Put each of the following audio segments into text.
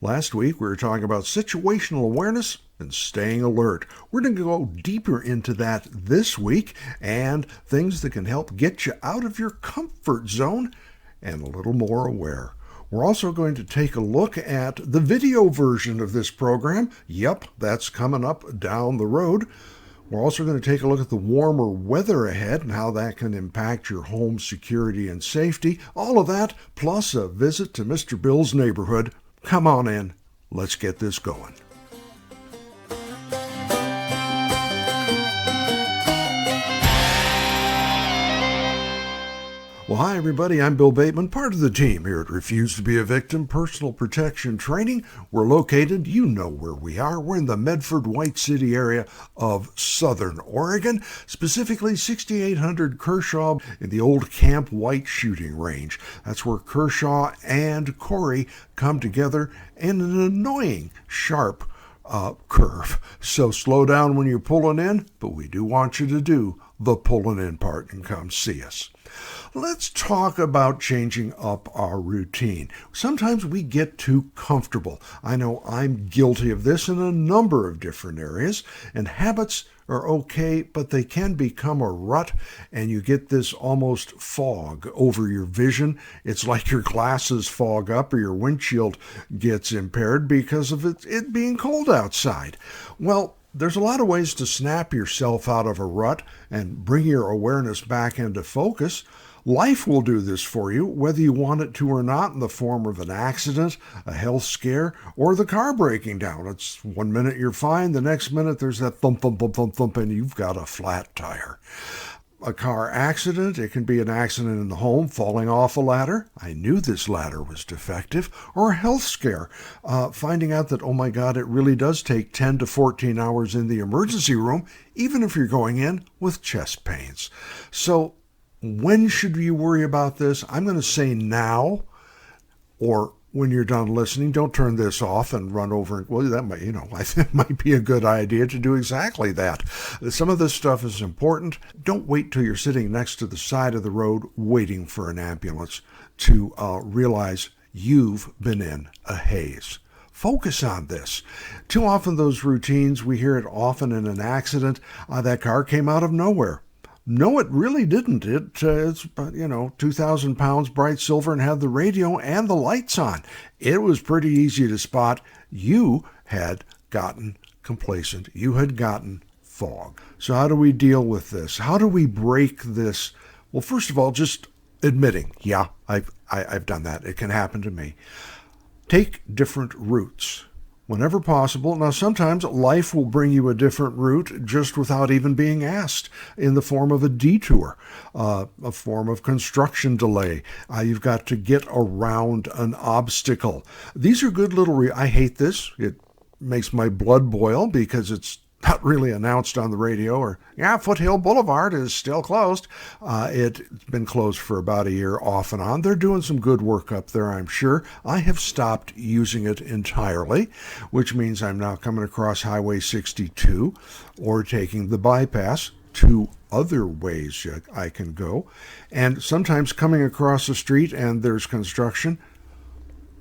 Last week, we were talking about situational awareness and staying alert. We're going to go deeper into that this week and things that can help get you out of your comfort zone and a little more aware. We're also going to take a look at the video version of this program. Yep, that's coming up down the road. We're also going to take a look at the warmer weather ahead and how that can impact your home security and safety. All of that, plus a visit to Mr. Bill's neighborhood. Come on in. Let's get this going. Well, hi, everybody. I'm Bill Bateman, part of the team here at Refuse to be a Victim Personal Protection Training. We're located, you know where we are. We're in the Medford, White City area of Southern Oregon, specifically 6800 Kershaw in the old Camp White shooting range. That's where Kershaw and Corey come together in an annoying, sharp curve. So slow down when you're pulling in, but we do want you to do the pulling in part and come see us. Let's talk about changing up our routine. Sometimes we get too comfortable. I know I'm guilty of this in a number of different areas, and habits are okay, but they can become a rut, and you get this almost fog over your vision. It's like your glasses fog up or your windshield gets impaired because of it being cold outside. Well, there's a lot of ways to snap yourself out of a rut and bring your awareness back into focus. Life will do this for you, whether you want it to or not, in the form of an accident, a health scare, or the car breaking down. It's 1 minute you're fine, the next minute there's that thump, thump, thump, thump, thump, and you've got a flat tire. A car accident, it can be an accident in the home, falling off a ladder. I knew this ladder was defective. Or a health scare, finding out that, oh my God, it really does take 10 to 14 hours in the emergency room, even if you're going in with chest pains. So when should you worry about this? I'm going to say now, or when you're done listening. Don't turn this off and run over. And, well, that might, I think it might be a good idea to do exactly that. Some of this stuff is important. Don't wait till you're sitting next to the side of the road waiting for an ambulance to realize you've been in a haze. Focus on this. Too often those routines, we hear it often in an accident. That car came out of nowhere. No, it really didn't. It's 2,000 pounds bright silver and had the radio and the lights on. It was pretty easy to spot. You had gotten complacent. You had gotten fog. So how do we deal with this? How do we break this? Well, first of all, just admitting, yeah, I've done that. It can happen to me. Take different routes whenever possible. Now, sometimes life will bring you a different route just without even being asked, in the form of a detour, a form of construction delay. You've got to get around an obstacle. These are good little, I hate this. It makes my blood boil because it's not really announced on the radio, or, Foothill Boulevard is still closed. It's been closed for about a year off and on. They're doing some good work up there, I'm sure. I have stopped using it entirely, which means I'm now coming across Highway 62 or taking the bypass. Two other ways I can go. And sometimes coming across the street and there's construction,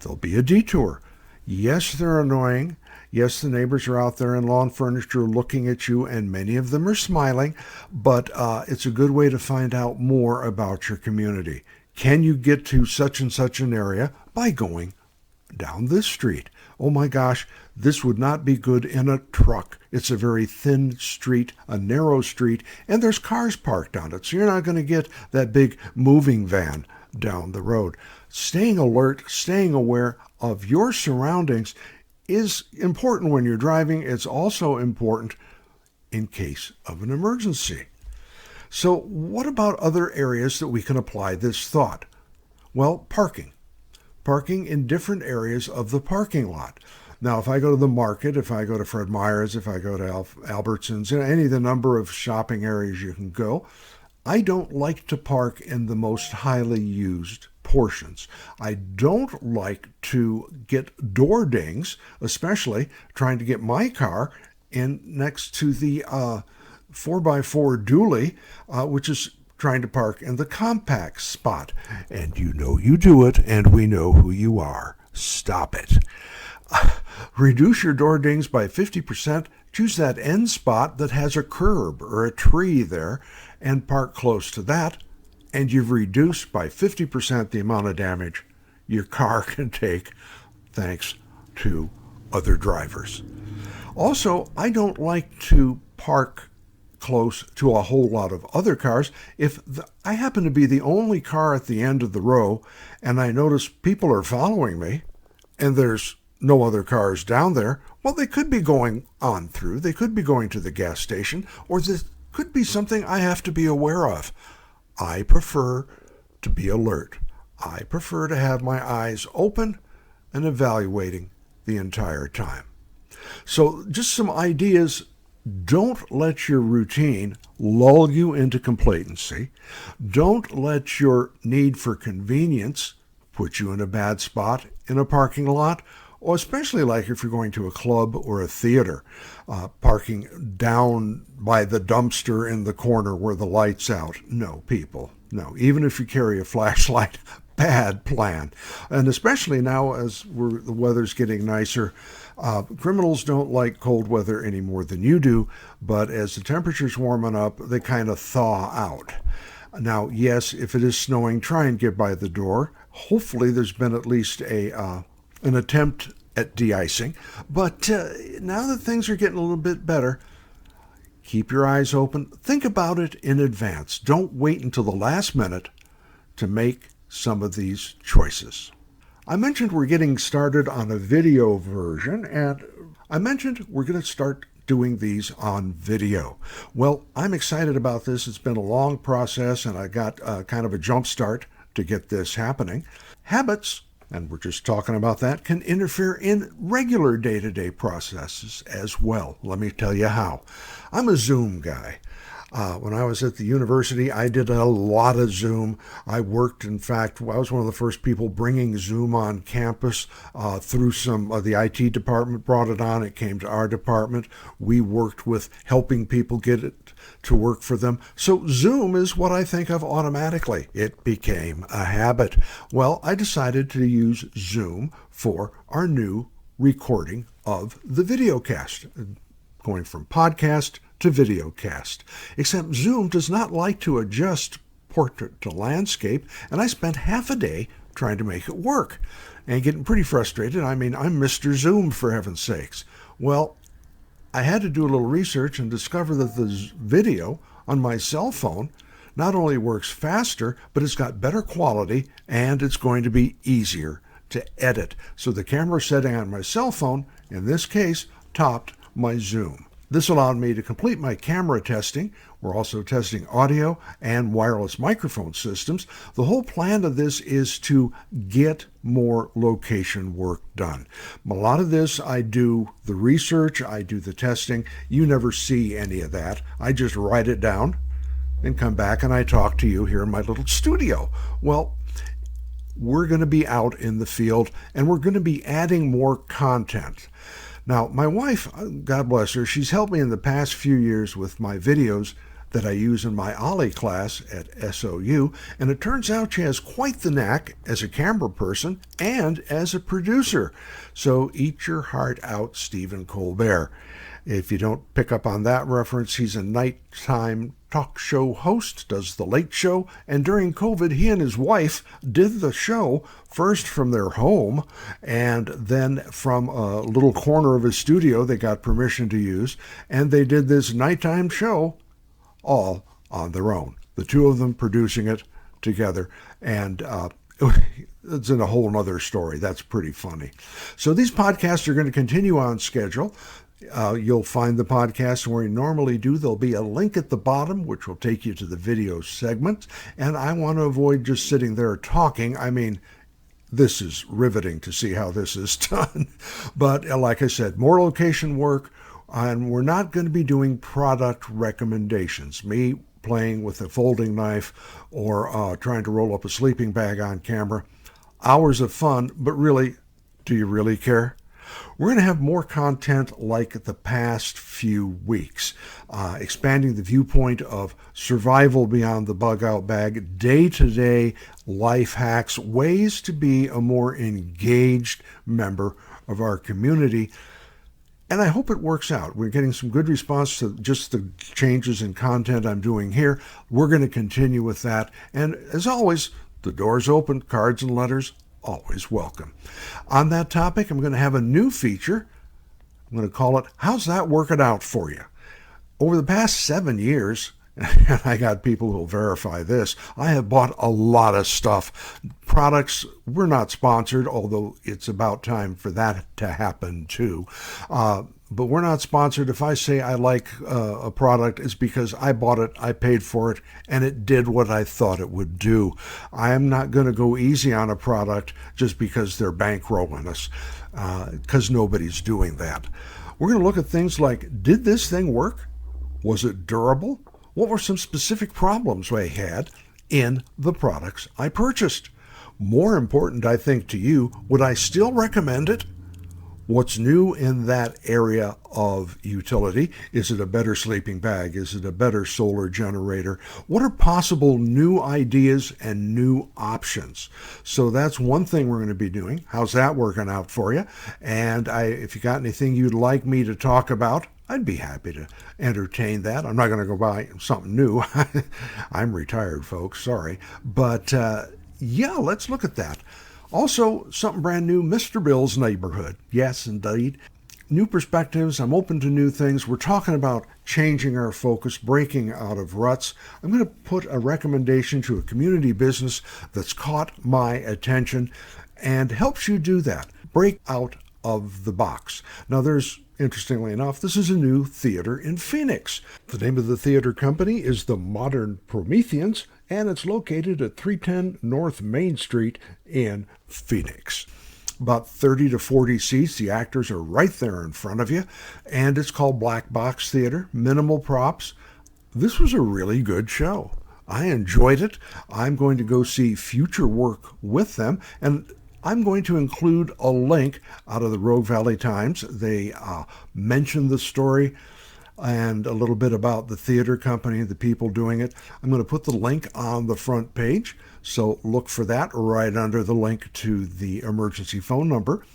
there'll be a detour. Yes, they're annoying. Yes, the neighbors are out there in lawn furniture looking at you, and many of them are smiling, but it's a good way to find out more about your community. Can you get to such and such an area by going down this street? Oh my gosh, this would not be good in a truck. It's a very thin street, a narrow street, and there's cars parked on it, so you're not going to get that big moving van down the road. Staying alert, staying aware of your surroundings is important when you're driving. It's also important in case of an emergency. So what about other areas that we can apply this thought? Well, parking. Parking in different areas of the parking lot. Now, if I go to the market, if I go to Fred Meyer's, if I go to Albertsons, any of the number of shopping areas you can go, I don't like to park in the most highly used portions. I don't like to get door dings, especially trying to get my car in next to the 4x4 dually, which is trying to park in the compact spot. And you know you do it, and we know who you are. Stop it. Reduce your door dings by 50%. Choose that end spot that has a curb or a tree there and park close to that. And you've reduced by 50% the amount of damage your car can take thanks to other drivers. Also, I don't like to park close to a whole lot of other cars. If I happen to be the only car at the end of the row and I notice people are following me and there's no other cars down there, well, they could be going on through. They could be going to the gas station, or this could be something I have to be aware of. I prefer to be alert. I prefer to have my eyes open and evaluating the entire time. So just some ideas. Don't let your routine lull you into complacency. Don't let your need for convenience put you in a bad spot in a parking lot, or especially like if you're going to a club or a theater, parking down by the dumpster in the corner where the light's out. No, people, no. Even if you carry a flashlight, bad plan. And especially now as the weather's getting nicer, criminals don't like cold weather any more than you do, but as the temperature's warming up, they kind of thaw out. Now, yes, if it is snowing, try and get by the door. Hopefully there's been at least an attempt at de-icing. But now that things are getting a little bit better, keep your eyes open. Think about it in advance. Don't wait until the last minute to make some of these choices. I mentioned we're getting started on a video version, and I mentioned we're going to start doing these on video. Well, I'm excited about this. It's been a long process, and I got kind of a jump start to get this happening. Habits, and we're just talking about that, can interfere in regular day-to-day processes as well. Let me tell you how. I'm a Zoom guy. When I was at the university, I did a lot of Zoom. I worked, in fact, I was one of the first people bringing Zoom on campus through some of the IT department brought it on. It came to our department. We worked with helping people get it to work for them. So Zoom is what I think of automatically. It became a habit. Well, I decided to use Zoom for our new recording of the videocast, going from podcast to videocast. Except Zoom does not like to adjust portrait to landscape, and I spent half a day trying to make it work and getting pretty frustrated. I mean, I'm Mr. Zoom, for heaven's sakes. Well, I had to do a little research and discover that the video on my cell phone not only works faster, but it's got better quality and it's going to be easier to edit. So the camera setting on my cell phone, in this case, topped my Zoom. This allowed me to complete my camera testing. We're also testing audio and wireless microphone systems. The whole plan of this is to get more location work done. A lot of this, I do the research, I do the testing. You never see any of that. I just write it down and come back and I talk to you here in my little studio. Well, we're going to be out in the field and we're going to be adding more content. Now, my wife, God bless her, she's helped me in the past few years with my videos that I use in my Ollie class at SOU, and it turns out she has quite the knack as a camera person and as a producer. So eat your heart out, Stephen Colbert. If you don't pick up on that reference, he's a nighttime talk show host, does The Late Show, and during COVID, he and his wife did the show first from their home, and then from a little corner of his studio they got permission to use, and they did this nighttime show all on their own. The two of them producing it together, and it's in a whole nother story. That's pretty funny. So these podcasts are going to continue on schedule. You'll find the podcast where you normally do. There'll be a link at the bottom, which will take you to the video segment. And I want to avoid just sitting there talking. I mean, this is riveting to see how this is done. But like I said, more location work, and we're not going to be doing product recommendations. Me playing with a folding knife or trying to roll up a sleeping bag on camera. Hours of fun, but really, do you really care? We're going to have more content like the past few weeks, expanding the viewpoint of survival beyond the bug-out bag, day-to-day life hacks, ways to be a more engaged member of our community. And I hope it works out. We're getting some good response to just the changes in content I'm doing here. We're going to continue with that. And as always, the door's open, cards and letters, always welcome. On that topic, I'm going to have a new feature. I'm going to call it, How's That Working Out For You? Over the past 7 years, and I got people who'll verify this, I have bought a lot of stuff. Products, we're not sponsored, although it's about time for that to happen too. But we're not sponsored. If I say I like a product, it's because I bought it, I paid for it, and it did what I thought it would do. I am not going to go easy on a product just because they're bankrolling us, because nobody's doing that. We're going to look at things like, did this thing work? Was it durable? What were some specific problems I had in the products I purchased? More important, I think, to you, would I still recommend it? What's new in that area of utility? Is it a better sleeping bag? Is it a better solar generator? What are possible new ideas and new options? So that's one thing we're going to be doing. How's that working out for you? And if you got anything you'd like me to talk about, I'd be happy to entertain that. I'm not going to go buy something new. I'm retired, folks. Sorry. But yeah, let's look at that. Also, something brand new, Mr. Bill's Neighborhood. Yes, indeed. New perspectives. I'm open to new things. We're talking about changing our focus, breaking out of ruts. I'm going to put a recommendation to a community business that's caught my attention and helps you do that. Break out of the box. Now, interestingly enough, this is a new theater in Phoenix. The name of the theater company is the Modern Prometheans, and it's located at 310 North Main Street in Phoenix. About 30 to 40 seats. The actors are right there in front of you, and it's called Black Box Theater, minimal props. This was a really good show. I enjoyed it. I'm going to go see future work with them, and I'm going to include a link out of the Rogue Valley Times. They mention the story and a little bit about the theater company, the people doing it. I'm going to put the link on the front page, so look for that right under the link to the emergency phone number.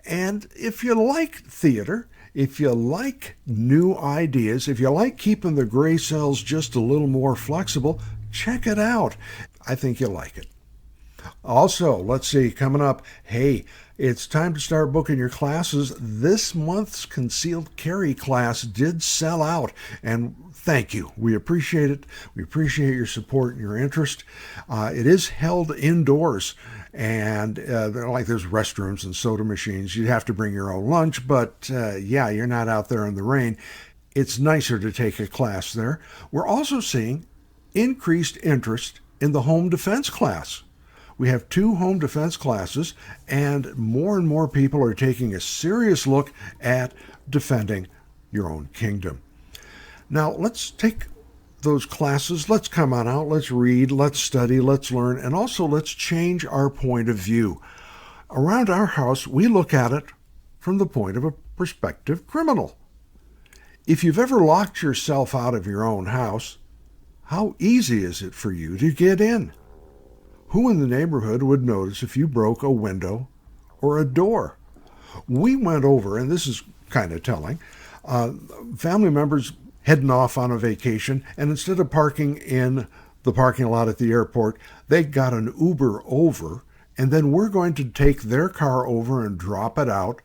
And if you like theater, if you like new ideas, if you like keeping the gray cells just a little more flexible, check it out. I think you'll like it. Also, let's see, coming up, hey, it's time to start booking your classes. This month's concealed carry class did sell out, and thank you. We appreciate it. We appreciate your support and your interest. It is held indoors, and there's restrooms and soda machines. You have to bring your own lunch, but yeah, you're not out there in the rain. It's nicer to take a class there. We're also seeing increased interest in the home defense class. We have 2 home defense classes, and more people are taking a serious look at defending your own kingdom. Now, let's take those classes. Let's come on out. Let's read. Let's study. Let's learn. And also, let's change our point of view. Around our house, we look at it from the point of a prospective criminal. If you've ever locked yourself out of your own house, how easy is it for you to get in? Who in the neighborhood would notice if you broke a window or a door? We went over, and this is kind of telling, family members heading off on a vacation, and instead of parking in the parking lot at the airport, they got an Uber over, and then we're going to take their car over and drop it out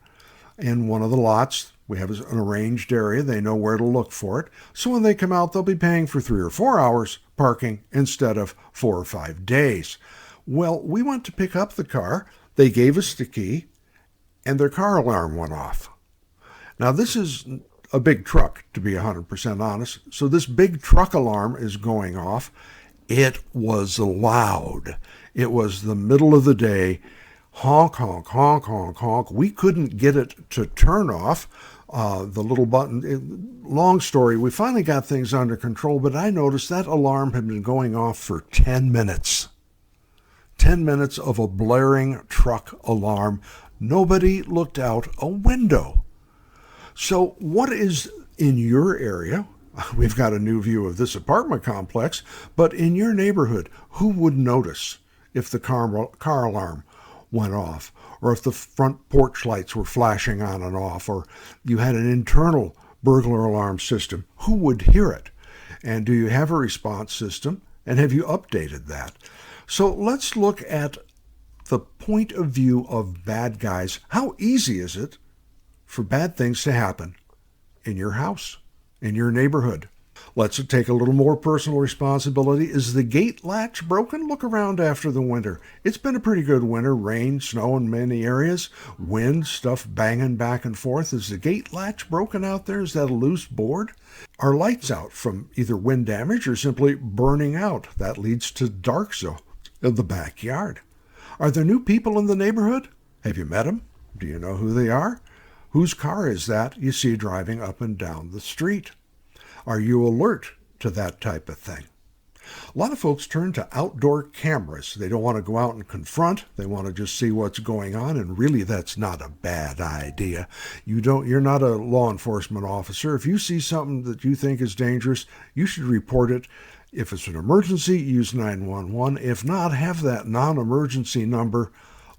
in one of the lots. We have an arranged area. They know where to look for it. So when they come out, they'll be paying for 3 or 4 hours parking instead of 4 or 5 days. Well, we went to pick up the car. They gave us the key, and their car alarm went off. Now, this is a big truck, to be 100% honest. So this big truck alarm is going off. It was loud. It was the middle of the day. Honk, honk, honk, honk, honk. We couldn't get it to turn off. The little button. Long story, we finally got things under control, but I noticed that alarm had been going off for 10 minutes. 10 minutes of a blaring truck alarm. Nobody looked out a window. So what is in your area? We've got a new view of this apartment complex, but in your neighborhood, who would notice if the car alarm went off, or if the front porch lights were flashing on and off, or you had an internal burglar alarm system? Who would hear it? And do you have a response system? And have you updated that? So let's look at the point of view of bad guys. How easy is it for bad things to happen in your house, in your neighborhood? Let's take a little more personal responsibility. Is the gate latch broken? Look around after the winter. It's been a pretty good winter. Rain, snow in many areas, wind, stuff banging back and forth. Is the gate latch broken out there? Is that a loose board? Are lights out from either wind damage or simply burning out? That leads to dark zone in the backyard. Are there new people in the neighborhood? Have you met them? Do you know who they are? Whose car is that you see driving up and down the street? Are you alert to that type of thing? A lot of folks turn to outdoor cameras. They don't want to go out and confront. They want to just see what's going on, and really that's not a bad idea. You're not a law enforcement officer. If you see something that you think is dangerous, you should report it. If it's an emergency, use 911. If not, have that non-emergency number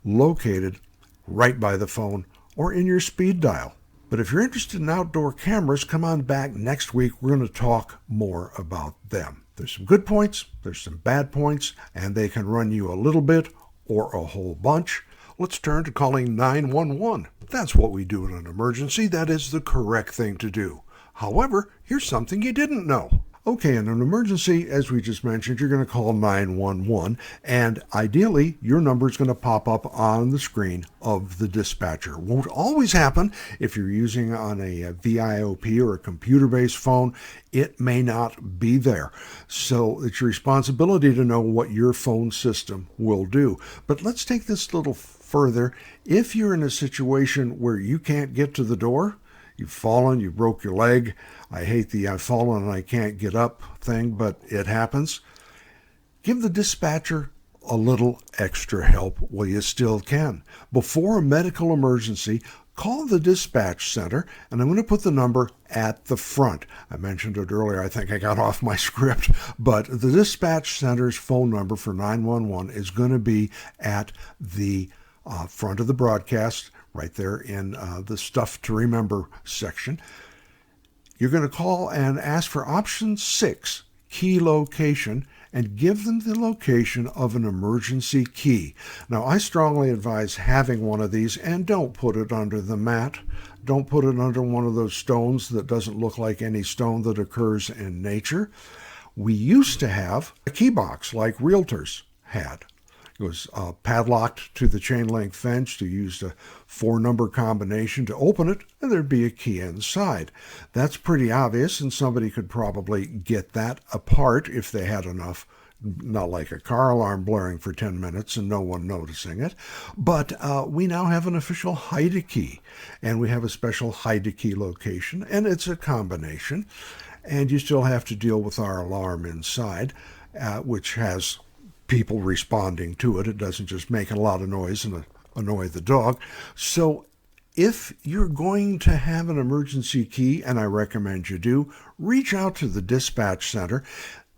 located right by the phone or in your speed dial. But if you're interested in outdoor cameras, come on back next week. We're going to talk more about them. There's some good points, there's some bad points, and they can run you a little bit or a whole bunch. Let's turn to calling 911. That's what we do in an emergency. That is the correct thing to do. However, here's something you didn't know. Okay, in an emergency, as we just mentioned, you're going to call 911, and ideally, your number is going to pop up on the screen of the dispatcher. Won't always happen. If you're using on a VIOP or a computer-based phone, it may not be there. So it's your responsibility to know what your phone system will do. But let's take this a little further. If you're in a situation where you can't get to the door, you've fallen, you broke your leg. I hate the I've fallen and I can't get up thing, but it happens. Give the dispatcher a little extra help while you still can. Before a medical emergency, call the dispatch center, and I'm going to put the number at the front. I mentioned it earlier. I think I got off my script, but the dispatch center's phone number for 911 is going to be at the front of the broadcast, right there in the Stuff to Remember section. You're going to call and ask for option 6, key location, and give them the location of an emergency key. Now, I strongly advise having one of these, and don't put it under the mat. Don't put it under one of those stones that doesn't look like any stone that occurs in nature. We used to have a key box like realtors had. It was padlocked to the chain link fence. You used a 4-number combination to open it, and there'd be a key inside. That's pretty obvious, and somebody could probably get that apart if they had enough. Not like a car alarm blaring for 10 minutes and no one noticing it. But we now have an official hide-a-key, and we have a special hide-a-key location, and it's a combination. And you still have to deal with our alarm inside, which has people responding to it. It doesn't just make a lot of noise and annoy the dog. So if you're going to have an emergency key, and I recommend you do, reach out to the dispatch center.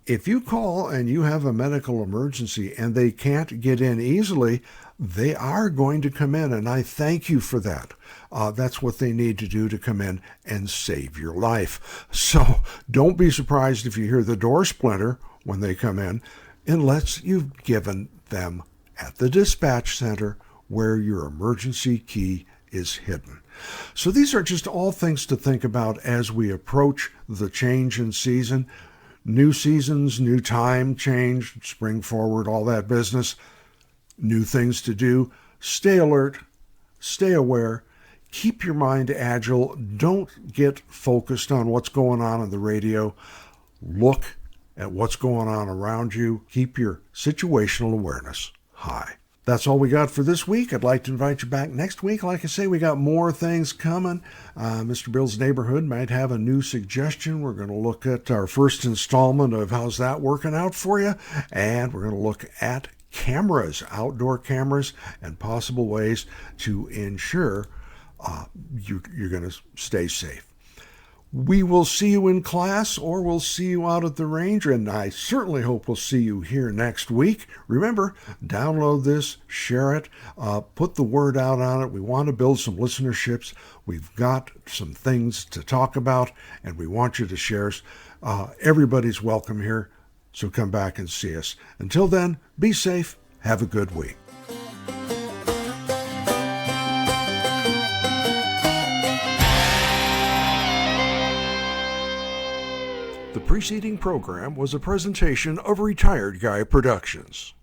If you call and you have a medical emergency and they can't get in easily, they are going to come in, and I thank you for that. That's what they need to do to come in and save your life. So don't be surprised if you hear the door splinter when they come in, unless you've given them at the dispatch center where your emergency key is hidden. So these are just all things to think about as we approach the change in season. New seasons, new time change, spring forward, all that business. New things to do. Stay alert, stay aware, keep your mind agile. Don't get focused on what's going on the radio. Look at what's going on around you. Keep your situational awareness high. That's all we got for this week. I'd like to invite you back next week. Like I say, we got more things coming. Mr. Bill's Neighborhood might have a new suggestion. We're going to look at our first installment of how's that working out for you. And we're going to look at cameras, outdoor cameras, and possible ways to ensure you're going to stay safe. We will see you in class, or we'll see you out at the range, and I certainly hope we'll see you here next week. Remember, download this, share it, put the word out on it. We want to build some listenerships. We've got some things to talk about, and we want you to share us. Everybody's welcome here, so come back and see us. Until then, be safe. Have a good week. The preceding program was a presentation of Retired Guy Productions.